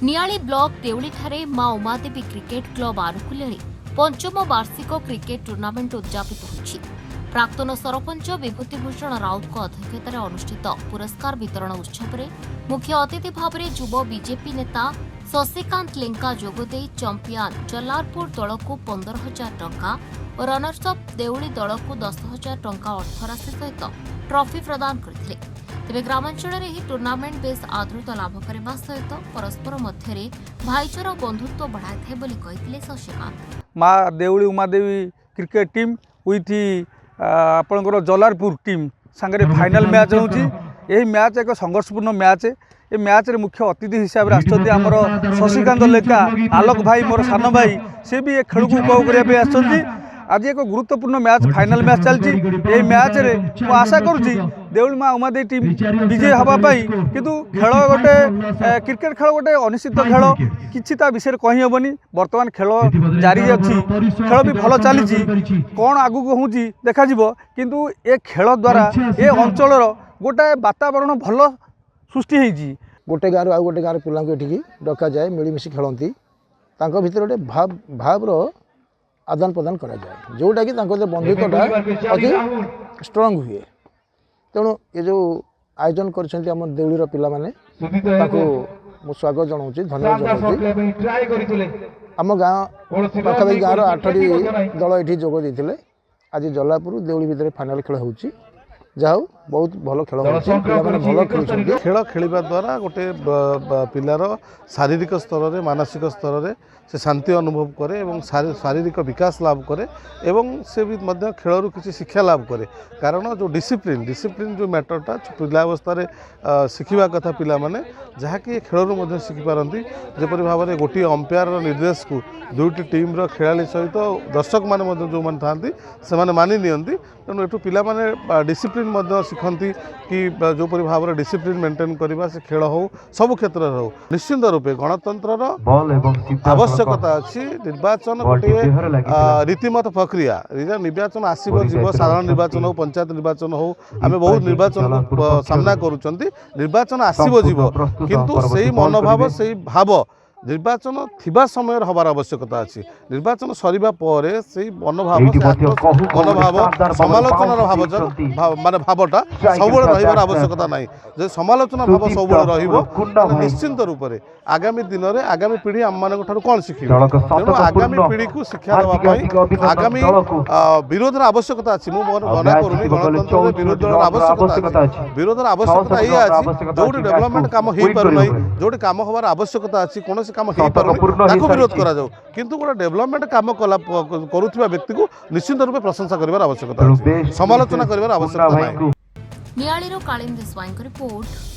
Niali block देउलीठारे मां Umadevi cricket club आनुकूल्य पंचम वार्षिक क्रिकेट टूर्नामेंट उद्यापित होइछि। प्राक्तन सरपंच विभूतिभूषण राउत अध्यक्षतार अनुष्ठित पुरस्कार वितरण उत्सव में मुख्य अतिथि भाव में युव बीजेपी नेता शशिकांत लेंका जोगदे चंपियन जलारपुर दल को 15,000 टंका और रनर्सअप देउली दल को 10,000 टंका अर्थराशि सहित ट्रॉफी प्रदान करथिले। तेज ग्रामांचल में टूर्नामेंट बेस आदृत लाभ करने सहित परस्पर मध्य भाईचारा बंधुत्व बढ़ाई बोली कहिथिले शशिकांत। माँ Deuli Umadevi cricket team with आपणकर जलारपुर टीम सांगे फाइनल मैच होची। यही मैच एक संघर्षपूर्ण मैच। ये मैच रे मुख्य अतिथि हिसाब से आसछन्ती आमर शशिकांत लेखा आलोक भाई मोर सान भाई से भी खेल को उपभोग करने आसछन्ती। आज एक गुरुत्वपूर्ण मैच फाइनल मैच चलती। यही मैच रे मु आशा करुँची देउली माँ उमादेवी टीम विजय हवाई किंतु खेल गोटे क्रिकेट खेल गोटे अनिश्चित खेल किसी ता विषय कही हेबनी। बर्तमान खेल जारी अच्छी खेल भी भल चली कौन आगू हूँ देखा किंतु ए खेल द्वारा ए अंचल गोटे वातावरण भल सृष्टि होती। गोटे गाँव आउ गोटे गाँव पिला ये डका जाए मिलमिशी खेलती भर गोटे भाव आदान प्रदान करा जाए जोटा कि बंधुत्वटा अति स्ट्रंग हुए। तेणु ये जो आयोजन कर देउलीर पिला माने मु स्वागत जनाऊँ धन्यवाद जनाऊँ। आम गाँव पाखापाखि गाँव 8टी दल ये जोग देते। आज जलापुर देउली भितर फाइनाल खेल होची जाऊ बहुत भल खेल भल खेल खेल खेलवा द्वारा गोटे पिलार शारीरिक स्तर में मानसिक स्तर में से शांति अनुभव करे और शारीरिक विकास लाभ करे एवं से भी खेलू किसी शिक्षा लाभ करे। कारण जो डिसिप्लिन जो मैटरटा पिलावस्था शिखा कथा पिला माने जहाँकि खेलू शिखिपारती। जपरी भाव में गोटे अंपायर निर्देश को दुईटी टीम्र खेला सहित दर्शक मैंने जो मैंने था से मानि नियंती। तेणु एठू पिला माने डिसिप्लिन शिखती कि जोपरी भाव में डिसिप्लिन मेंटेन करवा से खेल हो सब क्षेत्र में हो। निश्चिंत रूपे गणतंत्र आवश्यकता अच्छी। निर्वाचन गोटे रीतिमत प्रक्रिया निर्वाचन आसव जीव साधारण निर्वाचन हो पंचायत निर्वाचन हो आम बहुत निर्वाचन सामना करुँच। निर्वाचन आसव जीव किंतु से मनोभाव से भाव निर्वाचन थिबा समय हबार आवश्यकता अच्छी। निर्वाचन सरीबा परे से मनोभाव समालोचनार भाव माने भावटा सब रहिबार आवश्यकता नहीं। जे समालोचना भाव सब रहिबो निश्चिंत रूप से आगामी दिन में आगामी पीढ़ी आम मान कौन शिखे। तेणु आगामी पीढ़ी को शिक्षा देवाई आगामी विरोधर आवश्यकता अच्छी। मना करूनी गणतंत्र विरोधर आवश्यकता अच्छी। विरोधर आवश्यकता ये अच्छी जो डेवलपमेंट काम हो पारना जो काम हबार आवश्यकता अच्छी कौन काम हो पारे विरोध करा जाऊ किंतु गोटे डेवलपमेंट काम करुवा व्यक्ति को निश्चित रूप प्रशंसा कर आवश्यकता समालोचना कर आवश्यकता नहीं। नियालीर कालिंदी स्वाईं रिपोर्ट।